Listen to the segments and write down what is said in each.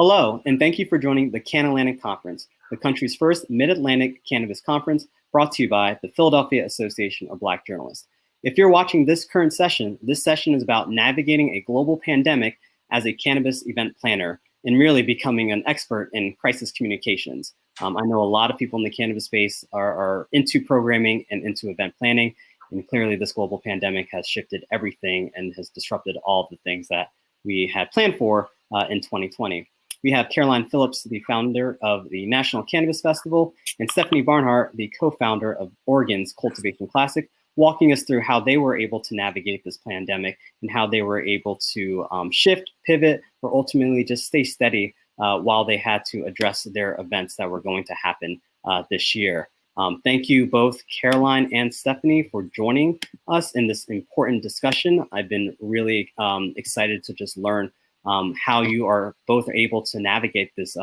Hello, and thank you for joining the CannAtlantic Conference, the country's first Mid-Atlantic cannabis conference brought to you by the Philadelphia Association of Black Journalists. If you're watching this current session, this session is about navigating a global pandemic as a cannabis event planner and really becoming an expert in crisis communications. I know a lot of people in the cannabis space are into programming and into event planning, and clearly this global pandemic has shifted everything and has disrupted all of the things that we had planned for in 2020. We have Caroline Phillips, the founder of the National Cannabis Festival, and Steph Barnhart, the co-founder of Oregon's Cultivation Classic, walking us through how they were able to navigate this pandemic and how they were able to shift, pivot, or ultimately just stay steady while they had to address their events that were going to happen this year. Thank you both, Caroline and Stephanie, for joining us in this important discussion. I've been really excited to just learn how you are both able to navigate this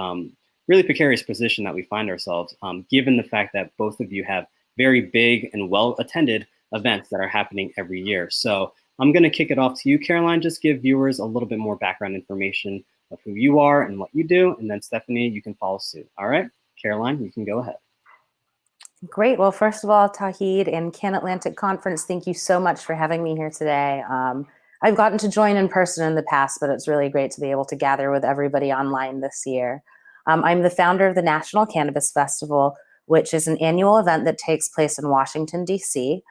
really precarious position that we find ourselves, given the fact that both of you have very big and well-attended events that are happening every year. So I'm going to kick it off to you, Caroline. Just give viewers a little bit more background information of who you are and what you do. And then Stephanie, you can follow suit. All right, Caroline, you can go ahead. Great. Well, first of all, Tauhid and CannAtlantic Conference, thank you so much for having me here today. I've gotten to join in person in the past, but it's really great to be able to gather with everybody online this year. I'm the founder of the National Cannabis Festival, which is an annual event that takes place in Washington, D.C.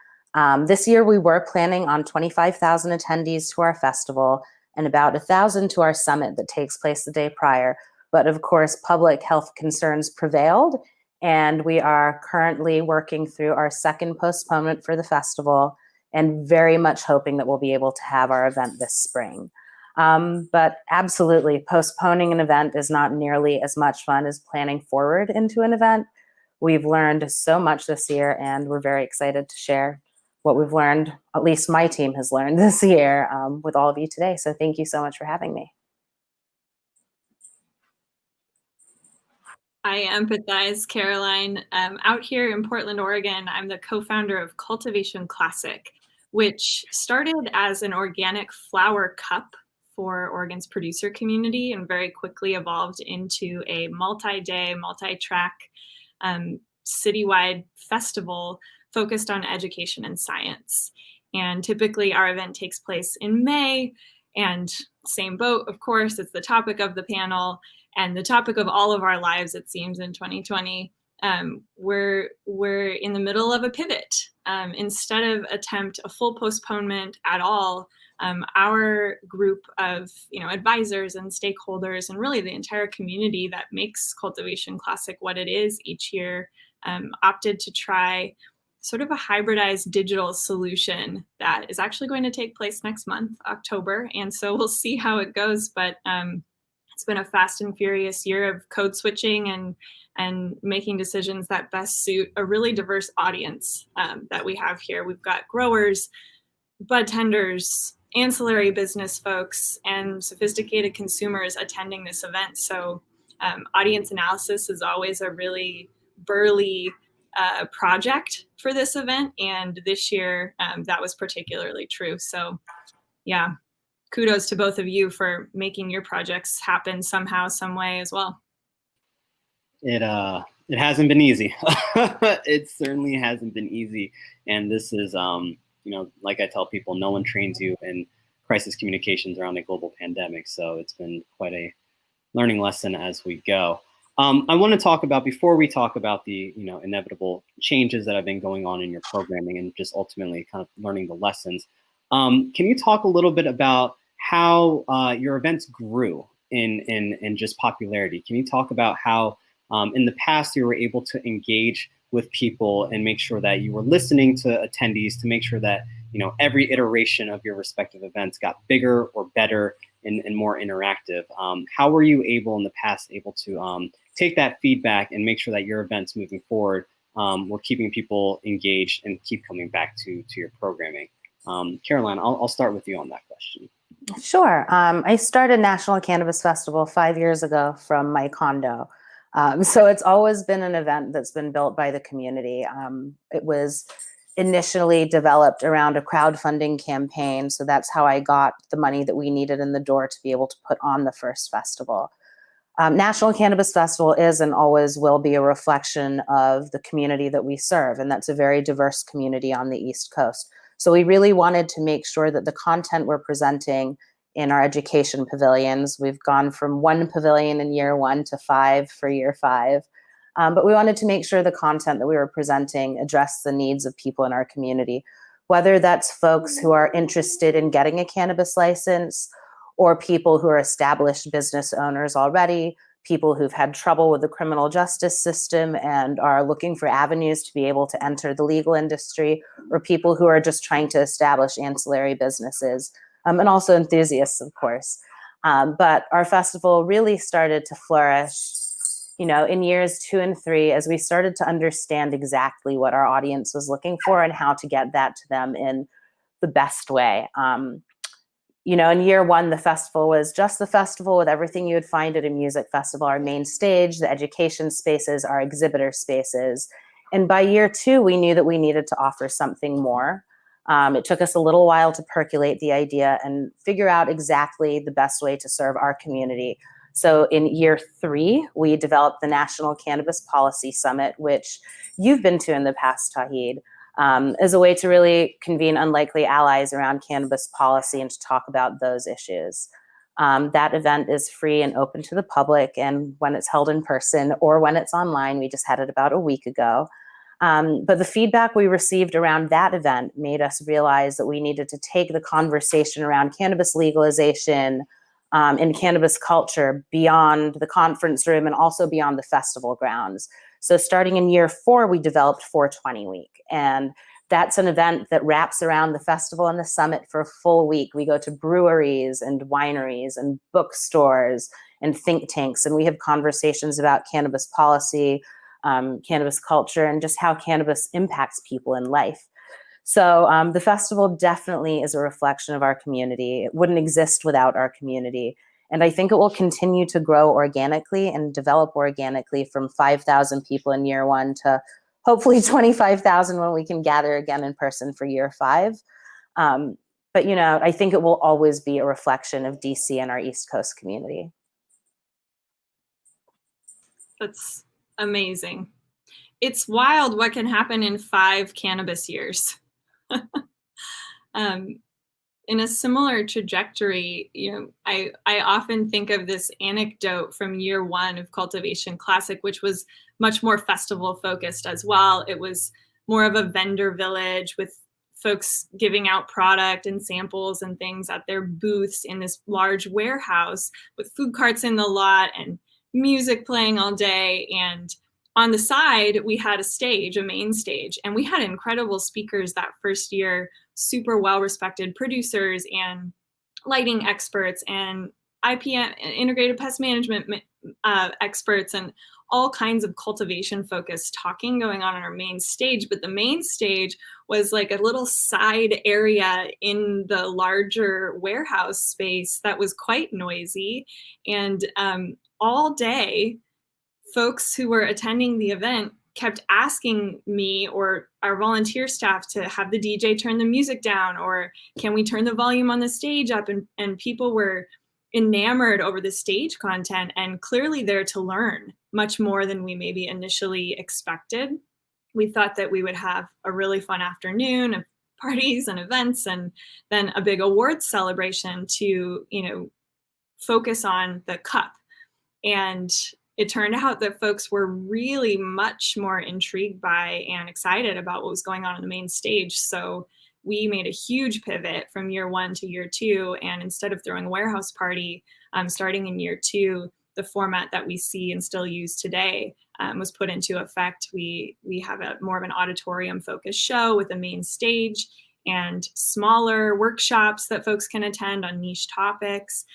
This year, we were planning on 25,000 attendees to our festival and about 1,000 to our summit that takes place the day prior. But of course, public health concerns prevailed, and we are currently working through our second postponement for the festival and very much hoping that we'll be able to have our event this spring. But absolutely, postponing an event is not nearly as much fun as planning forward into an event. We've learned so much this year, and we're very excited to share what we've learned, at least my team has learned this year, with all of you today. So thank you so much for having me. I empathize, Caroline. Out here in Portland, Oregon, I'm the co-founder of Cultivation Classic, which started as an organic flower cup for Oregon's producer community and very quickly evolved into a multi-day, multi-track citywide festival focused on education and science. And typically our event takes place in May, and same boat, of course, it's the topic of the panel and the topic of all of our lives, it seems, in 2020. We're in the middle of a pivot. Instead of attempt a full postponement at all, our group of advisors and stakeholders and really the entire community that makes Cultivation Classic what it is each year opted to try sort of a hybridized digital solution that is actually going to take place next month, October. And so we'll see how it goes. But it's been a fast and furious year of code switching and making decisions that best suit a really diverse audience that we have here. We've got growers, bud tenders, ancillary business folks, and sophisticated consumers attending this event. So audience analysis is always a really burly project for this event. And this year, that was particularly true. So yeah, kudos to both of you for making your projects happen somehow, some way as well. It hasn't been easy. It certainly hasn't been easy. And this is, like I tell people, no one trains you in crisis communications around a global pandemic. So it's been quite a learning lesson as we go. I want to talk about, before we talk about the inevitable changes that have been going on in your programming and just ultimately kind of learning the lessons, can you talk a little bit about how your events grew in just popularity? Can you talk about how in the past you were able to engage with people and make sure that you were listening to attendees to make sure that every iteration of your respective events got bigger or better and more interactive? How were you able in the past to take that feedback and make sure that your events moving forward were keeping people engaged and keep coming back to your programming? Caroline, I'll start with you on that question. Sure. I started National Cannabis Festival 5 years ago from my condo. So it's always been an event that's been built by the community. It was initially developed around a crowdfunding campaign. So that's how I got the money that we needed in the door to be able to put on the first festival. National Cannabis Festival is and always will be a reflection of the community that we serve, and that's a very diverse community on the East Coast. So we really wanted to make sure that the content we're presenting in our education pavilions, we've gone from 1 pavilion in year 1 to 5 for year 5, but we wanted to make sure the content that we were presenting addressed the needs of people in our community, whether that's folks who are interested in getting a cannabis license, or people who are established business owners already, people who've had trouble with the criminal justice system and are looking for avenues to be able to enter the legal industry, or people who are just trying to establish ancillary businesses, and also enthusiasts, of course. But our festival really started to flourish, in years 2 and 3, as we started to understand exactly what our audience was looking for and how to get that to them in the best way. In year 1, the festival was just the festival with everything you would find at a music festival: our main stage, the education spaces, our exhibitor spaces. And by year 2, we knew that we needed to offer something more. It took us a little while to percolate the idea and figure out exactly the best way to serve our community. So in year 3, we developed the National Cannabis Policy Summit, which you've been to in the past, Tauhid, as a way to really convene unlikely allies around cannabis policy and to talk about those issues. That event is free and open to the public, and when it's held in person or when it's online, we just had it about a week ago. But the feedback we received around that event made us realize that we needed to take the conversation around cannabis legalization and cannabis culture beyond the conference room and also beyond the festival grounds. So starting in year 4, we developed 420 Week. And that's an event that wraps around the festival and the summit for a full week. We go to breweries and wineries and bookstores and think tanks, and we have conversations about cannabis policy, cannabis culture, and just how cannabis impacts people in life. So the festival definitely is a reflection of our community. It wouldn't exist without our community. And I think it will continue to grow organically and develop organically from 5,000 people in year 1 to hopefully 25,000 when we can gather again in person for year 5. But, I think it will always be a reflection of DC and our East Coast community. That's amazing. It's wild what can happen in 5 cannabis years. In a similar trajectory, I often think of this anecdote from year 1 of Cultivation Classic, which was much more festival focused as well. It was more of a vendor village with folks giving out product and samples and things at their booths in this large warehouse with food carts in the lot and music playing all day. And on the side, we had a main stage, and we had incredible speakers that first year, super well-respected producers and lighting experts and IPM, integrated pest management experts, and all kinds of cultivation-focused talking going on our main stage. But the main stage was like a little side area in the larger warehouse space that was quite noisy. And all day, folks who were attending the event kept asking me or our volunteer staff to have the DJ turn the music down, or can we turn the volume on the stage up? And people were enamored over the stage content and clearly there to learn much more than we maybe initially expected. We thought that we would have a really fun afternoon of parties and events, and then a big awards celebration to, focus on the cup. And it turned out that folks were really much more intrigued by and excited about what was going on the main stage. So we made a huge pivot from year 1 to year 2. And instead of throwing a warehouse party, starting in year 2, the format that we see and still use today was put into effect. We have more of an auditorium focused show with a main stage and smaller workshops that folks can attend on niche topics,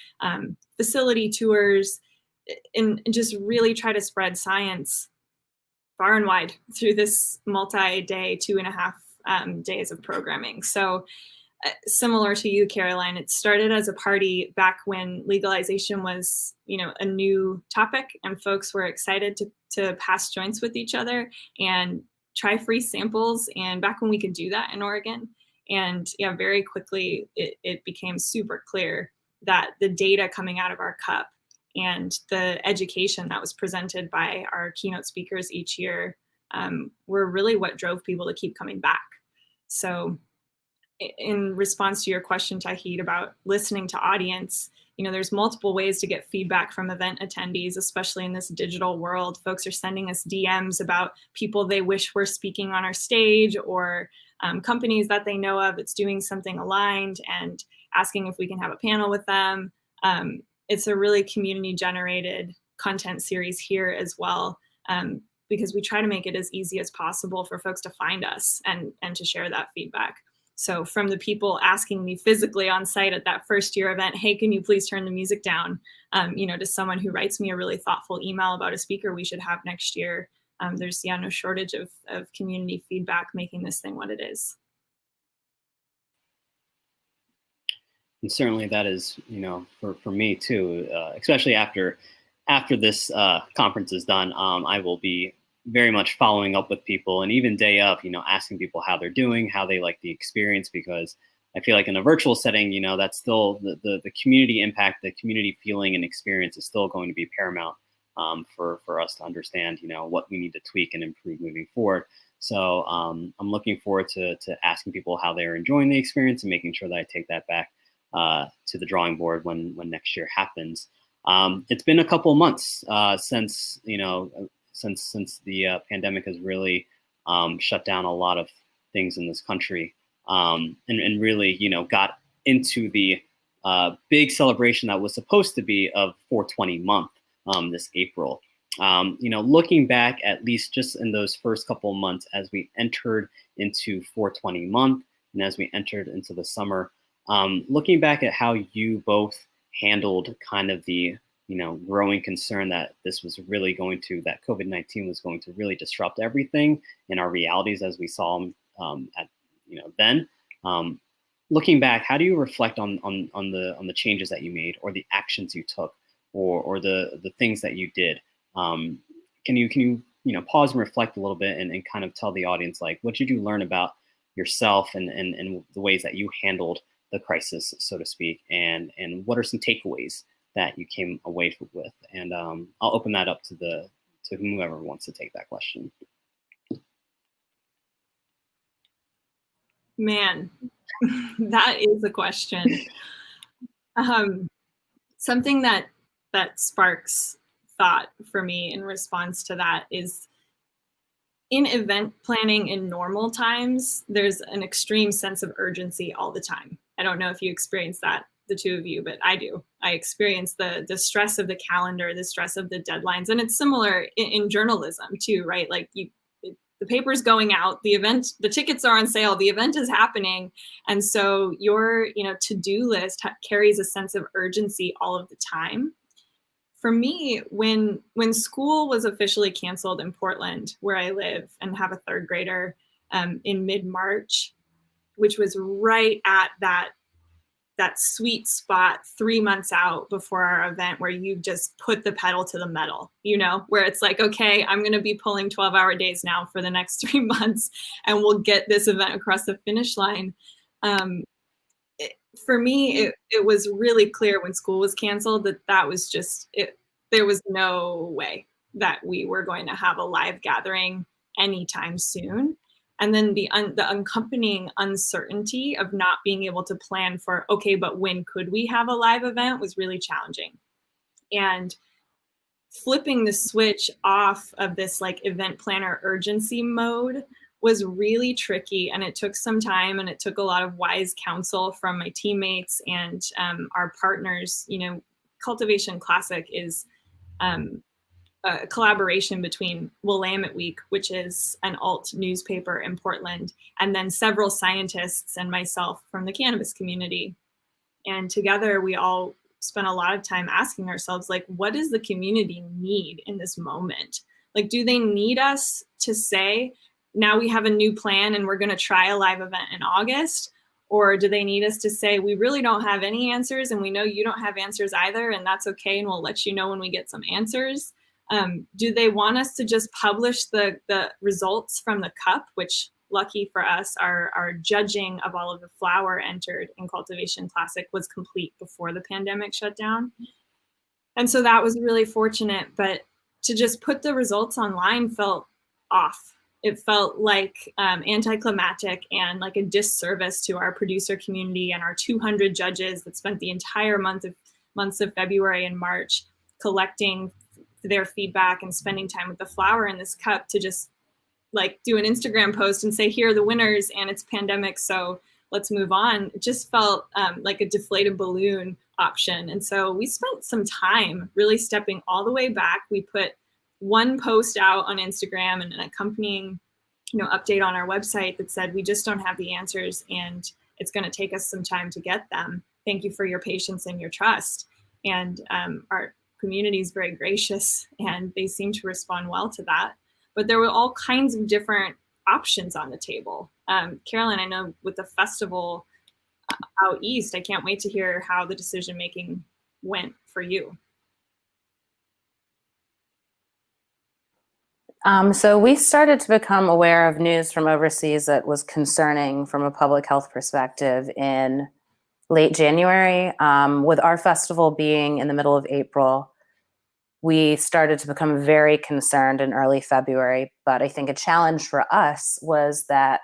facility tours, and just really try to spread science far and wide through this multi-day, 2.5 days of programming. So similar to you, Caroline, it started as a party back when legalization was, a new topic, and folks were excited to pass joints with each other and try free samples. And back when we could do that in Oregon. And very quickly, it became super clear that the data coming out of our cup and the education that was presented by our keynote speakers each year were really what drove people to keep coming back. So in response to your question, Tahid, about listening to audience, there's multiple ways to get feedback from event attendees, especially in this digital world. Folks are sending us DMs about people they wish were speaking on our stage, or companies that they know of that's doing something aligned, and asking if we can have a panel with them. It's a really community-generated content series here as well, because we try to make it as easy as possible for folks to find us and to share that feedback. So from the people asking me physically on site at that first year event, hey, can you please turn the music down? To someone who writes me a really thoughtful email about a speaker we should have next year. There's no shortage of community feedback making this thing what it is. And certainly that is, for me too, especially after this conference is done, I will be very much following up with people, and even day of, asking people how they're doing, how they like the experience, because I feel like in a virtual setting, that's still the community impact, the community feeling and experience is still going to be paramount for us to understand, what we need to tweak and improve moving forward. So I'm looking forward to asking people how they're enjoying the experience and making sure that I take that back to the drawing board when next year happens. It's been a couple of months since the pandemic has really shut down a lot of things in this country, and really, got into the big celebration that was supposed to be of 420 month this April. Looking back, at least just in those first couple of months as we entered into 420 month and as we entered into the summer, looking back at how you both handled kind of the growing concern that this was really that COVID-19 was going to really disrupt everything in our realities as we saw them then. Looking back, how do you reflect on the changes that you made, or the actions you took, or the things that you did? Can you pause and reflect a little bit and kind of tell the audience, like, what did you learn about yourself and the ways that you handled the crisis, so to speak, and what are some takeaways that you came away with? And I'll open that up to whomever wants to take that question. Man, that is a question. Something that sparks thought for me in response to that is, in event planning in normal times, there's an extreme sense of urgency all the time. I don't know if you experience that, the two of you, but I do. I experience the stress of the calendar, the stress of the deadlines, and it's similar in journalism too, right? Like the paper's going out, the tickets are on sale, the event is happening, and so your to-do list carries a sense of urgency all of the time. For me, when school was officially canceled in Portland, where I live and have a third grader, in mid-March, which was right at that sweet spot 3 months out before our event, where you just put the pedal to the metal, where it's like, okay, I'm going to be pulling 12-hour days now for the next 3 months, and we'll get this event across the finish line. For me, it was really clear when school was canceled that was just it. There was no way that we were going to have a live gathering anytime soon. And then the accompanying uncertainty of not being able to plan for, okay, but when could we have a live event, was really challenging. And flipping the switch off of this like event planner urgency mode was really tricky, and it took some time, and it took a lot of wise counsel from my teammates and our partners. Cultivation Classic is a collaboration between Willamette Week, which is an alt newspaper in Portland, and then several scientists and myself from the cannabis community. And together we all spent a lot of time asking ourselves, like, what does the community need in this moment? Like, do they need us to say, now we have a new plan and we're going to try a live event in August? Or do they need us to say, we really don't have any answers, and we know you don't have answers either, and that's okay, and we'll let you know when we get some answers? Do they want us to just publish the results from the cup, which, lucky for us, our judging of all of the flower entered in Cultivation Classic was complete before the pandemic shut down? And so that was really fortunate, but to just put the results online felt off. It felt like anticlimactic and like a disservice to our producer community and our 200 judges that spent the entire months of February and March collecting their feedback and spending time with the flower in this cup to just like do an Instagram post and say, here are the winners, and it's pandemic, so let's move on. It just felt like a deflated balloon option. And so we spent some time really stepping all the way back. We put one post out on Instagram and an accompanying, update on our website that said, we just don't have the answers and it's going to take us some time to get them. Thank you for your patience and your trust. And our community is very gracious and they seem to respond well to that. But there were all kinds of different options on the table. Caroline, I know with the festival out east, I can't wait to hear how the decision-making went for you. So we started to become aware of news from overseas that was concerning from a public health perspective in late January. With our festival being in the middle of April, we started to become very concerned in early February. But I think a challenge for us was that,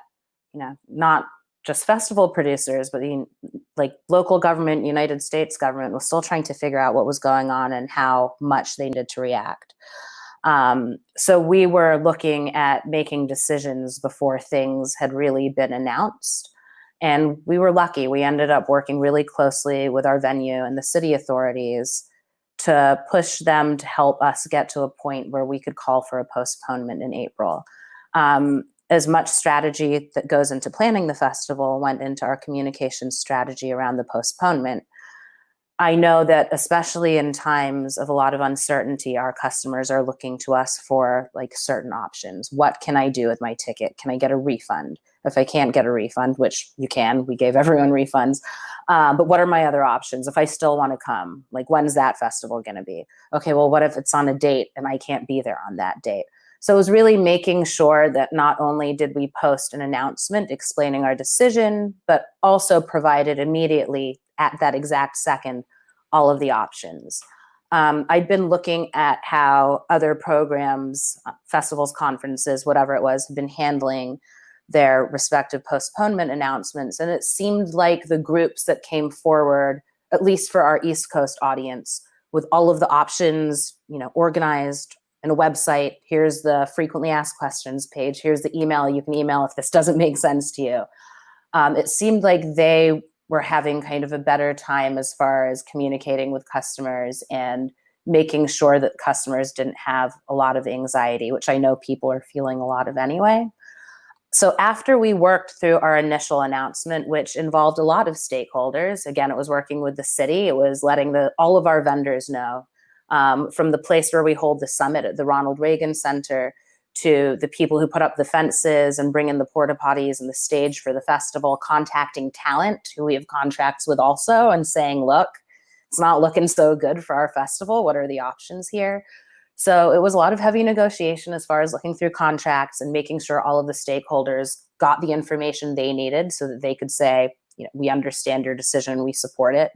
not just festival producers, but the local government, United States government was still trying to figure out what was going on and how much they needed to react. So we were looking at making decisions before things had really been announced. And we were lucky. We ended up working really closely with our venue and the city authorities to push them to help us get to a point where we could call for a postponement in April. As much strategy that goes into planning the festival went into our communication strategy around the postponement. I know that especially in times of a lot of uncertainty, our customers are looking to us for certain options. What can I do with my ticket? Can I get a refund? If I can't get a refund, which you can, we gave everyone refunds. But what are my other options? If I still want to come, when's that festival going to be? Okay, well, what if it's on a date and I can't be there on that date? So it was really making sure that not only did we post an announcement explaining our decision, but also provided immediately at that exact second all of the options. I'd been looking at how other programs, festivals, conferences, whatever it was, have been handling their respective postponement announcements. And it seemed like the groups that came forward, at least for our East Coast audience, with all of the options, organized in a website. Here's the frequently asked questions page. Here's the email you can email if this doesn't make sense to you. It seemed like they were having kind of a better time as far as communicating with customers and making sure that customers didn't have a lot of anxiety, which I know people are feeling a lot of anyway. So after we worked through our initial announcement, which involved a lot of stakeholders, again, it was working with the city, it was letting all of our vendors know, from the place where we hold the summit at the Ronald Reagan Center to the people who put up the fences and bring in the porta potties and the stage for the festival, contacting talent who we have contracts with also and saying, look, it's not looking so good for our festival. What are the options here? So it was a lot of heavy negotiation as far as looking through contracts and making sure all of the stakeholders got the information they needed so that they could say, we understand your decision, we support it.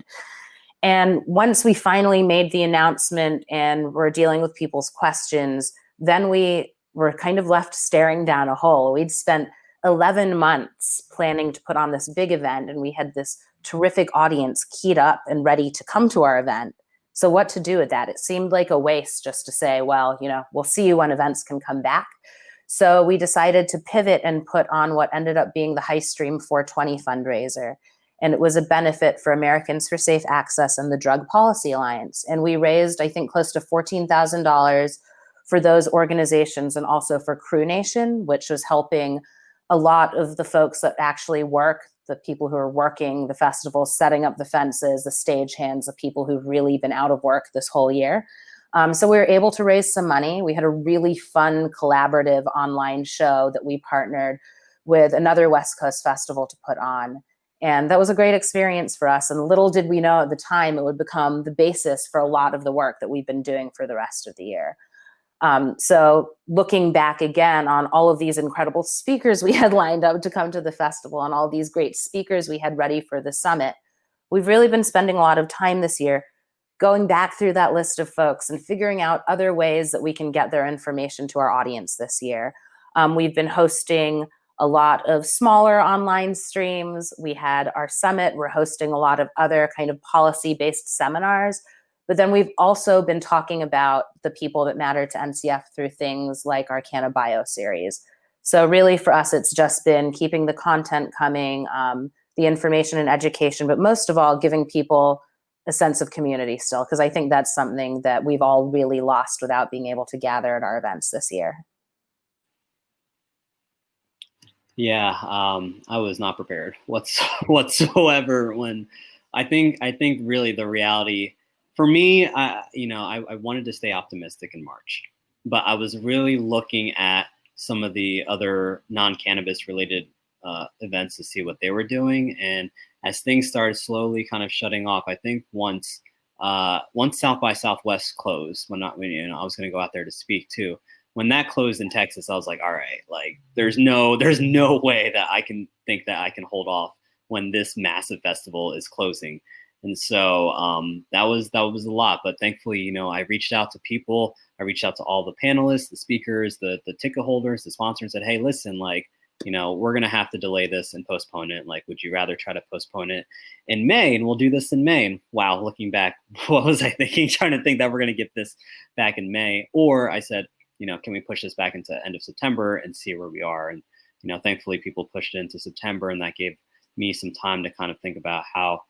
And once we finally made the announcement and we're dealing with people's questions, then we were kind of left staring down a hole. We'd spent 11 months planning to put on this big event, and we had this terrific audience keyed up and ready to come to our event. So what to do with that? It seemed like a waste just to say, well, we'll see you when events can come back. So we decided to pivot and put on what ended up being the High Stream 420 fundraiser. And it was a benefit for Americans for Safe Access and the Drug Policy Alliance. And we raised, I think, close to $14,000 for those organizations and also for Crew Nation, which was helping a lot of the folks that actually work, the people who are working the festival, setting up the fences, the stagehands, the people who've really been out of work this whole year. So we were able to raise some money. We had a really fun collaborative online show that we partnered with another West Coast festival to put on. And that was a great experience for us. And little did we know at the time it would become the basis for a lot of the work that we've been doing for the rest of the year. So looking back again on all of these incredible speakers we had lined up to come to the festival and all these great speakers we had ready for the summit, we've really been spending a lot of time this year going back through that list of folks and figuring out other ways that we can get their information to our audience this year. We've been hosting a lot of smaller online streams. We had our summit. We're hosting a lot of other kind of policy-based seminars. But then we've also been talking about the people that matter to NCF through things like our CannABio series. So really for us, it's just been keeping the content coming, the information and education, but most of all, giving people a sense of community still, because I think that's something that we've all really lost without being able to gather at our events this year. Yeah, I was not prepared whatsoever. When I think really the reality for me, I wanted to stay optimistic in March, but I was really looking at some of the other non-cannabis related events to see what they were doing, and as things started slowly kind of shutting off, I think once South by Southwest closed, when I was going to go out there to speak too. When that closed in Texas, I was like, all right, like there's no way that I can think that I can hold off when this massive festival is closing. And so that was a lot. But thankfully, I reached out to people. I reached out to all the panelists, the speakers, the ticket holders, the sponsors, and said, hey, listen, like, we're going to have to delay this and postpone it. Like, would you rather try to postpone it in May? And we'll do this in May. And wow, looking back, what was I thinking? Trying to think that we're going to get this back in May. Or I said, can we push this back into end of September and see where we are? And, thankfully people pushed it into September, and that gave me some time to kind of think about how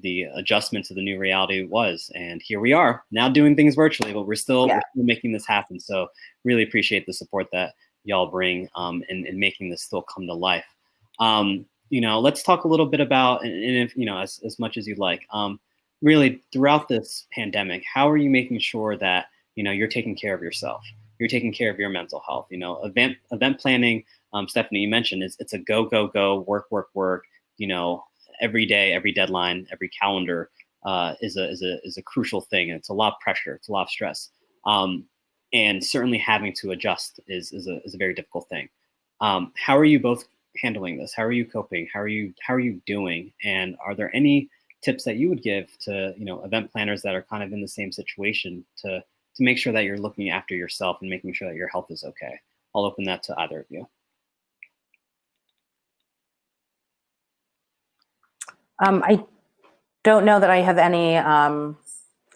the adjustment to the new reality was. And here we are now doing things virtually, but we're still making this happen. So really appreciate the support that y'all bring in making this still come to life. Let's talk a little bit about, and if, as much as you'd like, really throughout this pandemic, how are you making sure that, you're taking care of yourself? You're taking care of your mental health. Event planning, Stephanie, you mentioned it's a go, work. Every day, every deadline, every calendar is a crucial thing. And it's a lot of pressure. It's a lot of stress. And certainly having to adjust is a very difficult thing. How are you both handling this? How are you coping? How are you doing? And are there any tips that you would give to event planners that are kind of in the same situation to make sure that you're looking after yourself and making sure that your health is okay? I'll open that to either of you. I don't know that I have any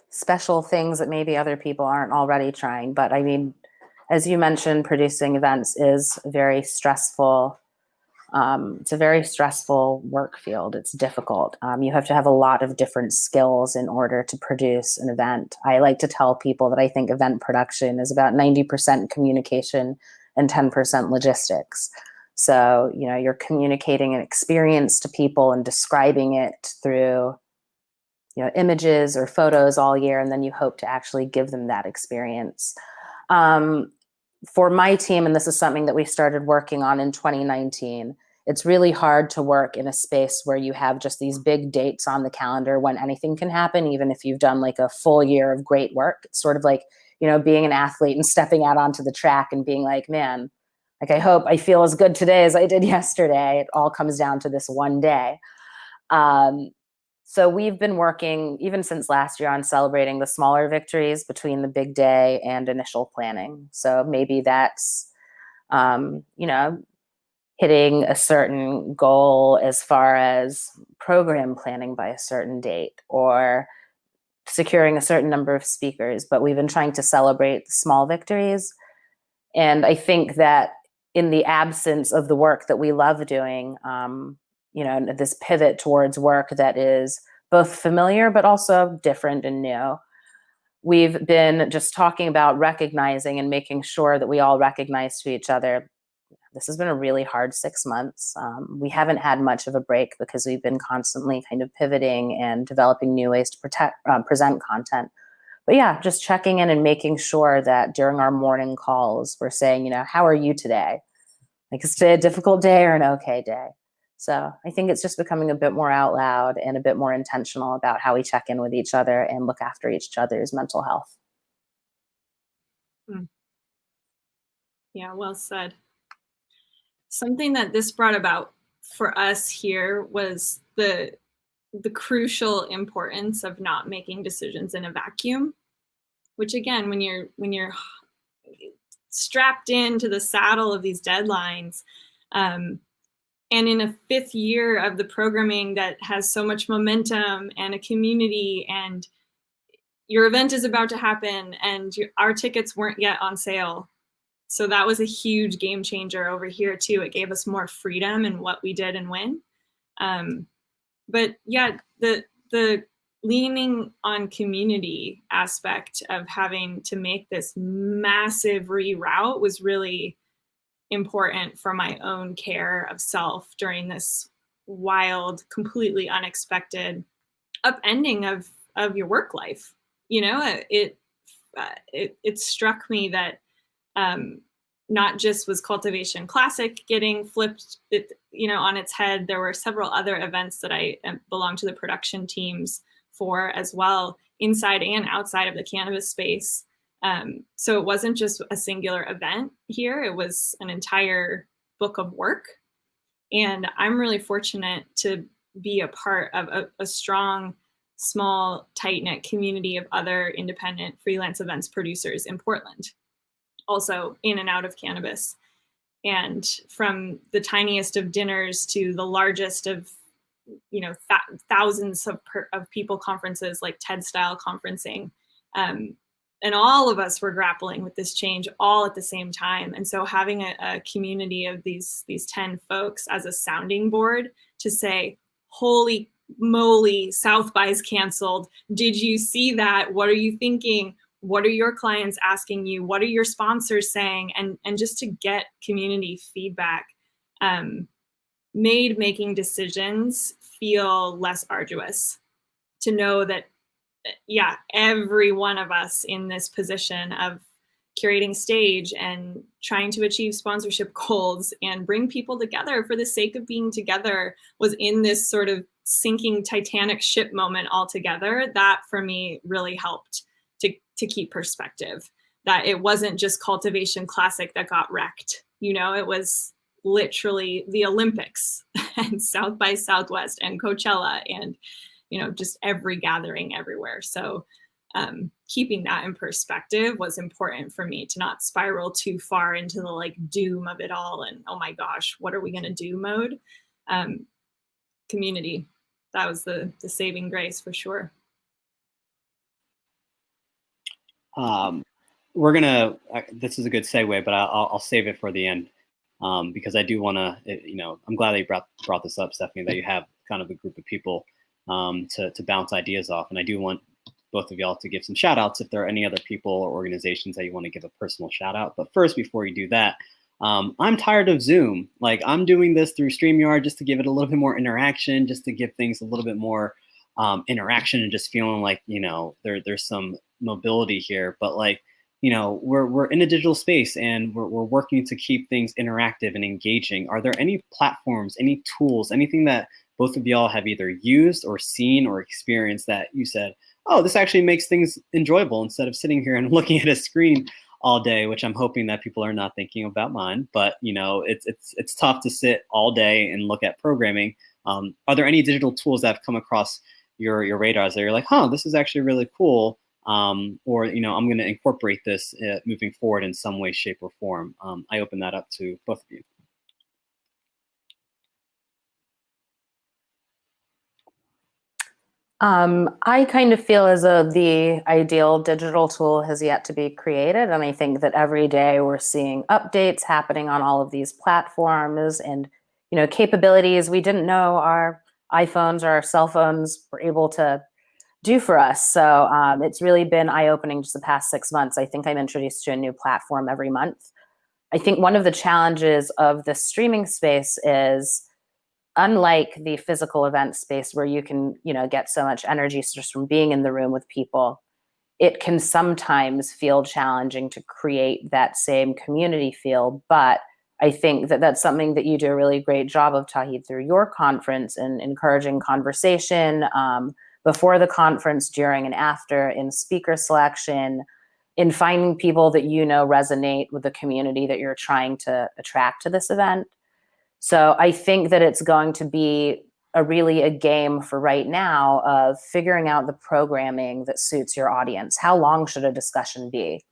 special things that maybe other people aren't already trying, but I mean, as you mentioned, producing events is very stressful. It's a very stressful work field. It's difficult. You have to have a lot of different skills in order to produce an event. I like to tell people that I think event production is about 90% communication and 10% logistics. So, you're communicating an experience to people and describing it through, images or photos all year, and then you hope to actually give them that experience. For my team, and this is something that we started working on in 2019, it's really hard to work in a space where you have just these big dates on the calendar when anything can happen, even if you've done like a full year of great work. It's sort of like, being an athlete and stepping out onto the track and being like, man, like I hope I feel as good today as I did yesterday. It all comes down to this one day. So we've been working even since last year on celebrating the smaller victories between the big day and initial planning. So maybe that's, hitting a certain goal as far as program planning by a certain date or securing a certain number of speakers. But we've been trying to celebrate the small victories. And I think that in the absence of the work that we love doing, this pivot towards work that is both familiar but also different and new. We've been just talking about recognizing and making sure that we all recognize to each other, this has been a really hard 6 months. We haven't had much of a break because we've been constantly kind of pivoting and developing new ways to present content. But yeah, just checking in and making sure that during our morning calls, we're saying, how are you today? Like, is today a difficult day or an okay day? So I think it's just becoming a bit more out loud and a bit more intentional about how we check in with each other and look after each other's mental health. Yeah, well said. Something that this brought about for us here was the the crucial importance of not making decisions in a vacuum, which again, when you're strapped into the saddle of these deadlines, and in a fifth year of the programming that has so much momentum and a community, and your event is about to happen, and our tickets weren't yet on sale. So that was a huge game changer over here too. It gave us more freedom in what we did and when. But yeah, the leaning on community aspect of having to make this massive reroute was really important for my own care of self during this wild, completely unexpected upending of your work life. You know, it struck me that not just was Cultivation Classic getting flipped, on its head. There were several other events that I belong to the production teams for as well, inside and outside of the cannabis space. So it wasn't just a singular event here, it was an entire book of work. And I'm really fortunate to be a part of a strong, small, tight-knit community of other independent freelance events producers in Portland, also in and out of cannabis. And from the tiniest of dinners to the largest of, thousands of people conferences like TED style conferencing. And all of us were grappling with this change all at the same time. And so having a community of these 10 folks as a sounding board to say, holy moly, South by is canceled. Did you see that? What are you thinking? What are your clients asking you? What are your sponsors saying? And just to get community feedback made making decisions feel less arduous. To know that, yeah, every one of us in this position of curating stage and trying to achieve sponsorship goals and bring people together for the sake of being together was in this sort of sinking Titanic ship moment altogether. That for me really helped to keep perspective, that it wasn't just Cultivation Classic that got wrecked. It was literally the Olympics and South by Southwest and Coachella and, just every gathering everywhere. So keeping that in perspective was important for me to not spiral too far into the doom of it all and, oh my gosh, what are we going to do mode. Community, that was the saving grace for sure. This is a good segue, but I'll save it for the end because I do want to, I'm glad that you brought this up, Stephanie, that you have kind of a group of people to bounce ideas off. And I do want both of y'all to give some shout outs if there are any other people or organizations that you want to give a personal shout out. But first, before you do that, I'm tired of Zoom. I'm doing this through StreamYard just to give it a little bit more interaction, just to give things a little bit more interaction and just feeling like, there's some mobility here. But we're in a digital space and we're working to keep things interactive and engaging. Are there any platforms, any tools, anything that both of y'all have either used or seen or experienced that you said, oh, this actually makes things enjoyable instead of sitting here and looking at a screen all day, which I'm hoping that people are not thinking about mine, but it's tough to sit all day and look at programming. Are there any digital tools that have come across your radars that you're like, this is actually really cool? Or, I'm going to incorporate this moving forward in some way, shape, or form. I open that up to both of you. I kind of feel as though the ideal digital tool has yet to be created. And I think that every day we're seeing updates happening on all of these platforms and, capabilities we didn't know our iPhones or our cell phones were able to do for us. So it's really been eye-opening just the past 6 months. I think I'm introduced to a new platform every month. I think one of the challenges of the streaming space is, unlike the physical event space where you can, get so much energy just from being in the room with people, it can sometimes feel challenging to create that same community feel. But I think that that's something that you do a really great job of, Tauhid, through your conference and encouraging conversation before the conference, during and after, in speaker selection, in finding people that resonate with the community that you're trying to attract to this event. So I think that it's going to be really a game for right now of figuring out the programming that suits your audience. How long should a discussion be?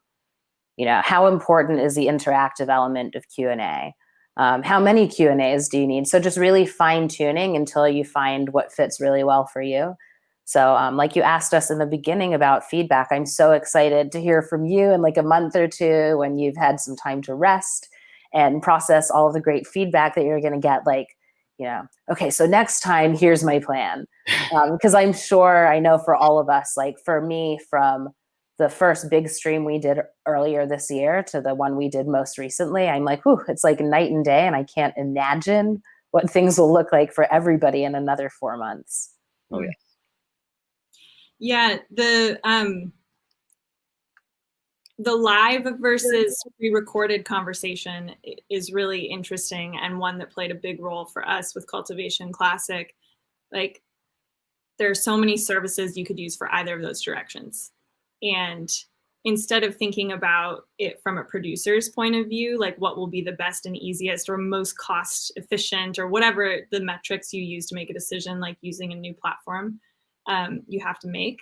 You know, how important is the interactive element of Q&A? How many Q&As do you need? So just really fine tuning until you find what fits really well for you. So like you asked us in the beginning about feedback, I'm so excited to hear from you in like a month or two when you've had some time to rest and process all of the great feedback that you're going to get. Like, you know, okay, so next time, here's my plan. Because I'm sure, I know for all of us, like for me, from the first big stream we did earlier this year to the one we did most recently, I'm like, whew, it's like night and day, and I can't imagine what things will look like for everybody in another 4 months. Oh, yeah. Yeah, the live versus pre-recorded conversation is really interesting, and one that played a big role for us with Cultivation Classic. Like, there are so many services you could use for either of those directions. And instead of thinking about it from a producer's point of view, like what will be the best and easiest or most cost efficient or whatever the metrics you use to make a decision, like using a new platform you have to make.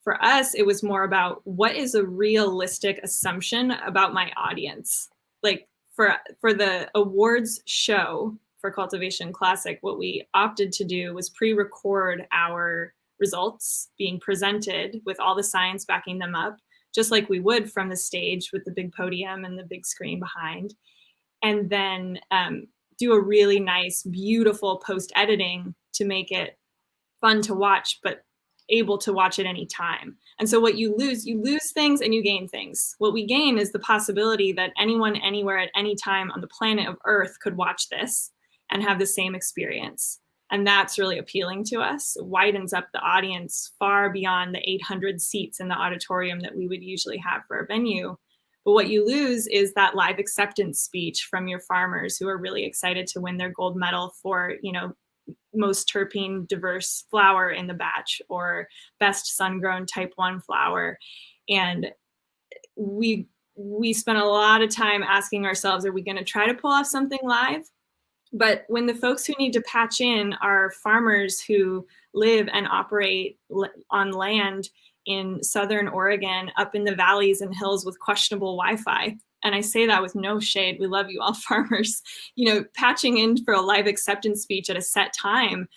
For us, it was more about what is a realistic assumption about my audience. Like for the awards show for Cultivation Classic, what we opted to do was pre-record our results being presented with all the science backing them up, just like we would from the stage with the big podium and the big screen behind. And then do a really nice, beautiful post-editing to make it fun to watch, but able to watch at any time. And so what you lose things and you gain things. What we gain is the possibility that anyone, anywhere, at any time on the planet of Earth could watch this and have the same experience. And that's really appealing to us. It widens up the audience far beyond the 800 seats in the auditorium that we would usually have for a venue. But what you lose is that live acceptance speech from your farmers who are really excited to win their gold medal for, you know, most terpene diverse flower in the batch or best sun-grown type 1 flower. And we spent a lot of time asking ourselves, are we going to try to pull off something live? But when the folks who need to patch in are farmers who live and operate on land in Southern Oregon, up in the valleys and hills with questionable Wi-Fi, and I say that with no shade, we love you all farmers, you know, patching in for a live acceptance speech at a set time,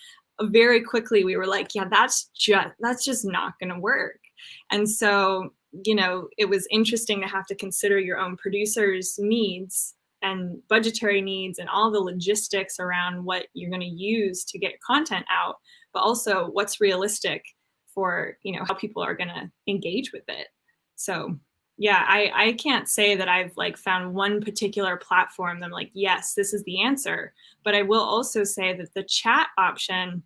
very quickly we were like, yeah, that's just not going to work. And so, you know, it was interesting to have to consider your own producers' needs and budgetary needs and all the logistics around what you're going to use to get content out, but also what's realistic for, you know, how people are going to engage with it. So yeah, I can't say that I've like found one particular platform that I'm like, yes, this is the answer. But I will also say that the chat option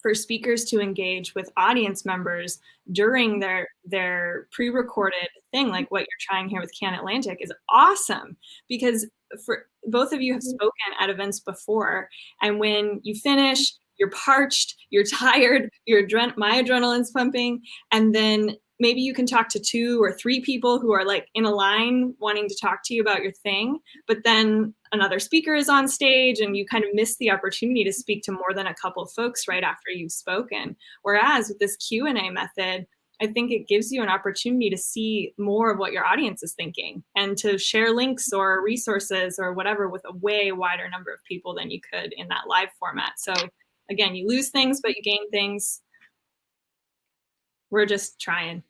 for speakers to engage with audience members during their pre-recorded thing, like what you're trying here with CannAtlantic, is awesome, because for both of you have spoken at events before, and when you finish, you're parched, you're tired, my adrenaline's pumping, and then maybe you can talk to 2 or 3 people who are like in a line wanting to talk to you about your thing, but then another speaker is on stage and you kind of miss the opportunity to speak to more than a couple of folks right after you've spoken. Whereas with this Q&A method, I think it gives you an opportunity to see more of what your audience is thinking and to share links or resources or whatever with a way wider number of people than you could in that live format. So again, you lose things, but you gain things. We're just trying.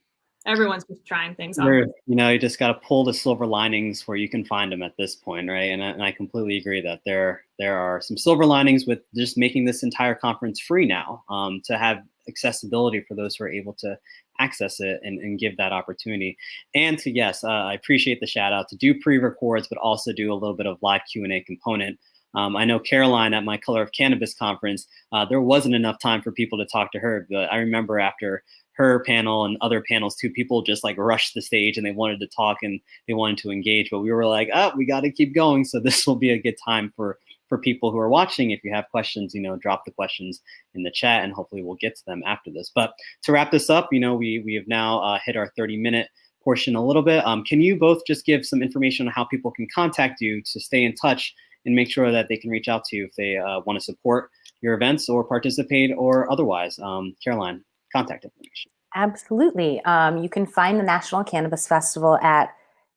Everyone's just trying things on. You know, you just got to pull the silver linings where you can find them at this point, right? And I completely agree that there are some silver linings with just making this entire conference free now, to have accessibility for those who are able to access it and give that opportunity. And to, yes, I appreciate the shout out to do pre-records, but also do a little bit of live Q&A component. I know Caroline at my Color of Cannabis conference, there wasn't enough time for people to talk to her, but I remember after her panel and other panels too, people just like rushed the stage and they wanted to talk and they wanted to engage, but we were like, oh, we got to keep going. So this will be a good time for people who are watching. If you have questions, you know, drop the questions in the chat and hopefully we'll get to them after this. But to wrap this up, you know, we have now hit our 30-minute portion a little bit. Can you both just give some information on how people can contact you to stay in touch and make sure that they can reach out to you if they want to support your events or participate or otherwise. Caroline, contact information. Absolutely. You can find the National Cannabis Festival at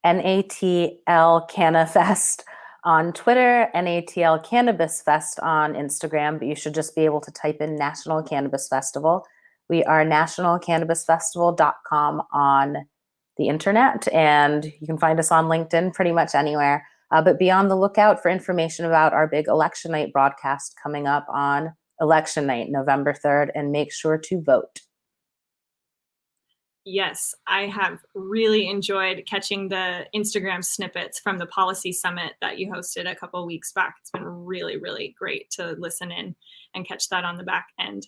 NATL CannaFest on Twitter, NATL Cannabis Fest on Instagram, but you should just be able to type in National Cannabis Festival. We are nationalcannabisfestival.com on the internet, and you can find us on LinkedIn pretty much anywhere. But be on the lookout for information about our big election night broadcast coming up on election night, November 3rd, and make sure to vote. Yes, I have really enjoyed catching the Instagram snippets from the policy summit that you hosted a couple of weeks back. It's been really, really great to listen in and catch that on the back end.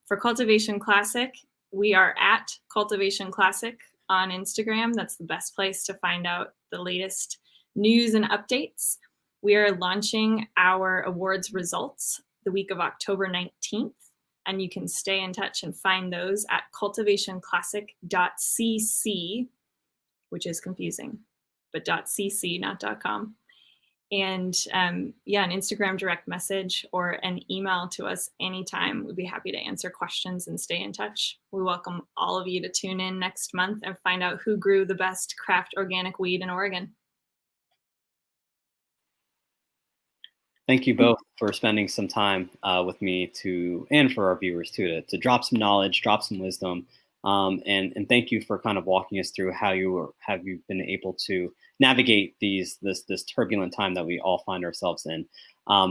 For Cultivation Classic, we are at Cultivation Classic on Instagram. That's the best place to find out the latest news and updates. We are launching our awards results the week of October 19th. And you can stay in touch and find those at cultivationclassic.cc, which is confusing, but .cc, not .com. And an Instagram direct message or an email to us anytime. We'd be happy to answer questions and stay in touch. We welcome all of you to tune in next month and find out who grew the best craft organic weed in Oregon. Thank you both for spending some time with me and for our viewers too, to drop some knowledge, drop some wisdom, and thank you for kind of walking us through how you've been able to navigate this turbulent time that we all find ourselves in.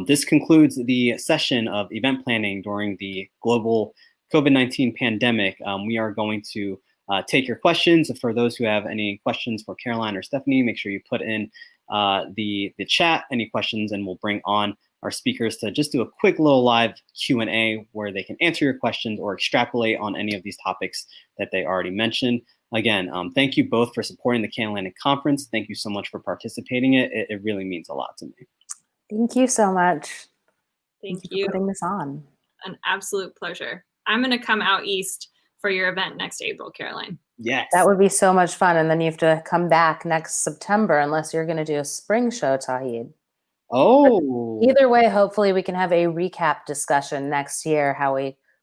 This concludes the session of event planning during the global COVID-19 pandemic. We are going to take your questions. For those who have any questions for Caroline or Stephanie, make sure you put in the chat, any questions, and we'll bring on our speakers to just do a quick little live Q&A where they can answer your questions or extrapolate on any of these topics that they already mentioned. Again, thank you both for supporting the CannAtlantic Conference. Thank you so much for participating in it. It really means a lot to me. Thank you so much. Thank you for putting this on. An absolute pleasure. I'm going to come out east for your event next April, Caroline. Yes. That would be so much fun. And then you have to come back next September unless you're going to do a spring show, Tauhid. Oh. But either way, hopefully we can have a recap discussion next year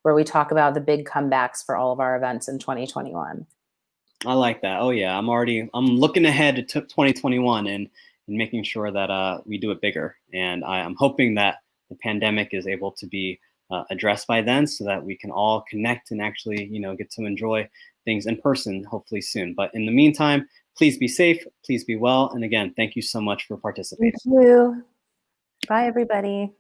where we talk about the big comebacks for all of our events in 2021. I like that. Oh yeah, I'm looking ahead to 2021 and making sure that we do it bigger. And I'm hoping that the pandemic is able to be addressed by then so that we can all connect and actually, get to enjoy things in person, hopefully soon. But in the meantime, please be safe, please be well. And again, thank you so much for participating. Thank you. Bye, everybody.